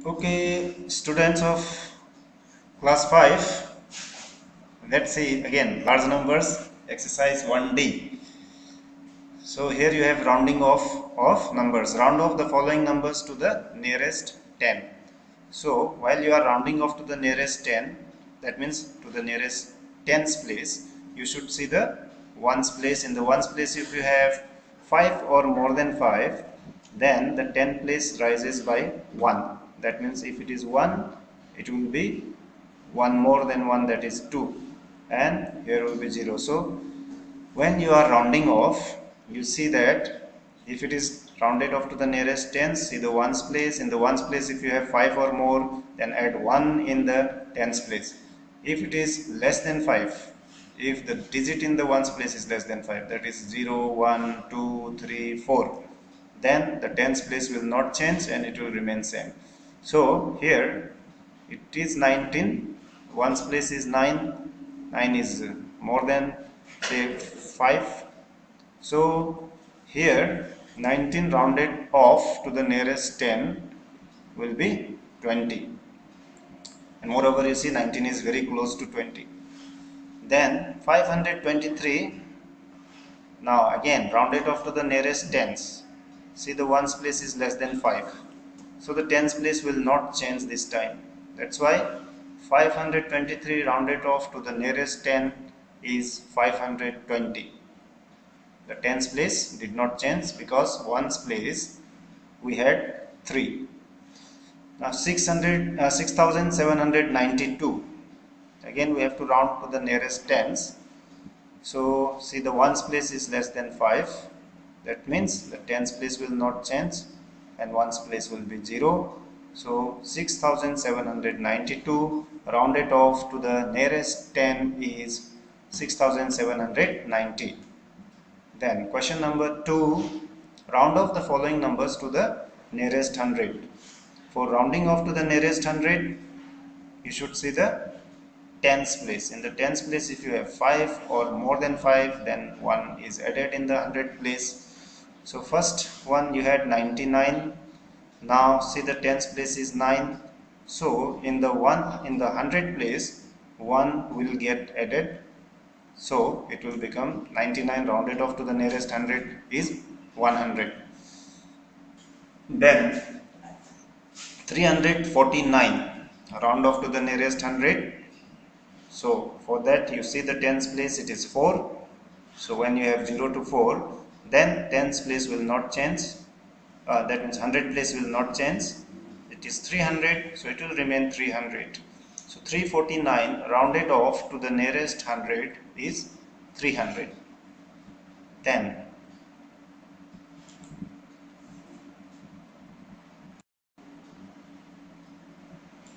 Okay, students of class 5, let's see again large numbers exercise 1D. So here you have rounding off of numbers. Round off the following numbers to the nearest 10. So while you are rounding off to the nearest 10, that means to the nearest tens place, you should see the ones place. In the ones place, if you have 5 or more than 5, then the 10 place rises by 1. That means if it is 1, it will be 1 more than 1, that is 2, and here will be 0. So when you are rounding off, you see that if it is rounded off to the nearest tens, see the ones place. In the ones place, if you have 5 or more, then add 1 in the tens place. If it is less than 5, if the digit in the ones place is less than 5, that is 0, 1, 2, 3, 4, then the tens place will not change and it will remain same. So here it is 19, ones place is 9, 9 is more than say 5. So here 19 rounded off to the nearest 10 will be 20, and moreover you see 19 is very close to 20. Then 523, now again rounded off to the nearest tens. See the ones place is less than 5, so the tens place will not change this time. That's why 523 rounded off to the nearest 10 is 520. The tens place did not change because ones place we had 3. Now 6792. Again we have to round to the nearest tens. So see the ones place is less than 5. That means the tens place will not change and ones place will be 0. So 6792 rounded off to the nearest 10 is 6790. Then question number 2, round off the following numbers to the nearest 100. For rounding off to the nearest 100, you should see the tens place. In the tens place, if you have 5 or more than 5, then 1 is added in the 100 place. So first one you had 99. Now see the tens place is 9. So in the 100 place, 1 will get added. So it will become 99 rounded off to the nearest 100 is 100. Then 349 round off to the nearest 100. So for that you see the tens place, it is 4. So when you have 0 to 4, then tens place will not change. That means 100 place will not change. It is 300, so it will remain 300. So 349 rounded off to the nearest 100 is 300. Then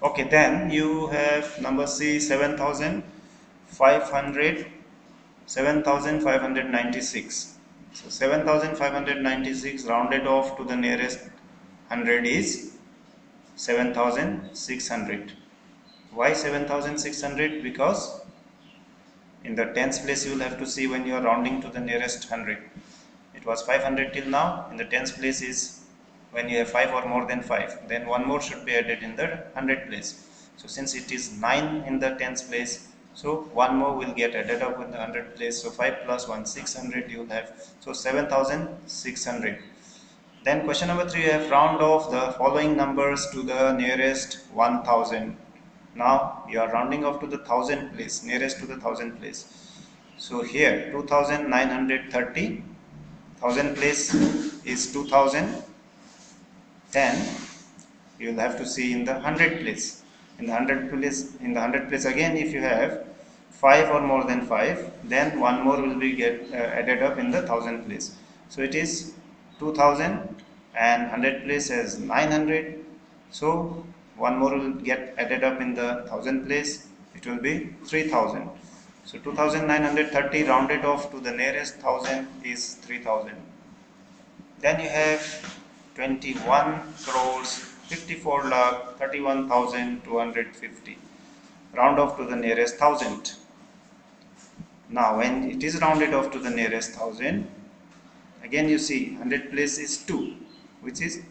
okay, then you have number C, 7596. So 7596 rounded off to the nearest 100 is 7600. Why 7600? Because in the tens place you will have to see when you are rounding to the nearest 100. It was 500 till now. In the tens place is when you have 5 or more than 5. Then one more should be added in the 100 place. So since it is 9 in the tens place, so one more will get added up in the 100 place. So 5 plus 1, 600 you will have. So 7600. Then question number 3, you have round off the following numbers to the nearest 1000. Now you are rounding off to the 1000 place, nearest to the 1000 place. So here 2930, 1000 place is 2000. Then you will have to see in the 100 place. In the 100 place again, if you have 5 or more than 5, then one more will be added up in the 1000 place. So it is 2000 and 100 place as 900. So one more will get added up in the 1000 place. It will be 3000. So 2930 rounded off to the nearest 1000 is 3000. Then you have 21 crores 54 lakh 31,250. Round off to the nearest 1000. Now when it is rounded off to the nearest 1000, again you see 100 place is 2, which is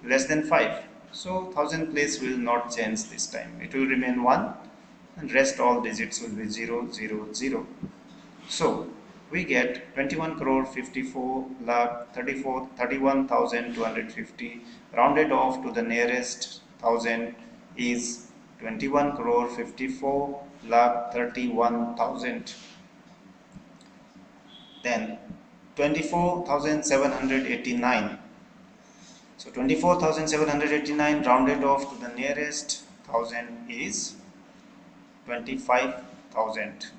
less than 5. So 1000 place will not change this time. It will remain 1 and rest all digits will be 0, 0, 0. So we get 21 crore 54 lakh 31,250 rounded off to the nearest thousand is 21 crore 54 lakh 31,000. Then 24,789. So 24,789 rounded off to the nearest thousand is 25,000,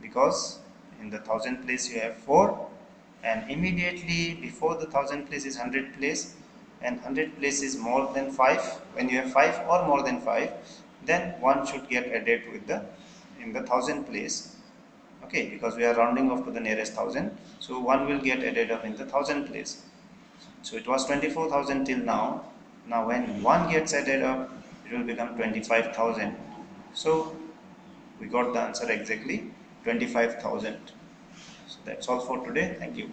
because in the thousand place you have 4 and immediately before the thousand place is 100 place, and 100 place is more than 5. When you have 5 or more than 5, then 1 should get added with the in the thousand place. Okay, because we are rounding off to the nearest thousand, so 1 will get added up in the thousand place. So it was 24,000 till now. Now when 1 gets added up, it will become 25,000. So we got the answer exactly 25,000. So that's all for today. Thank you.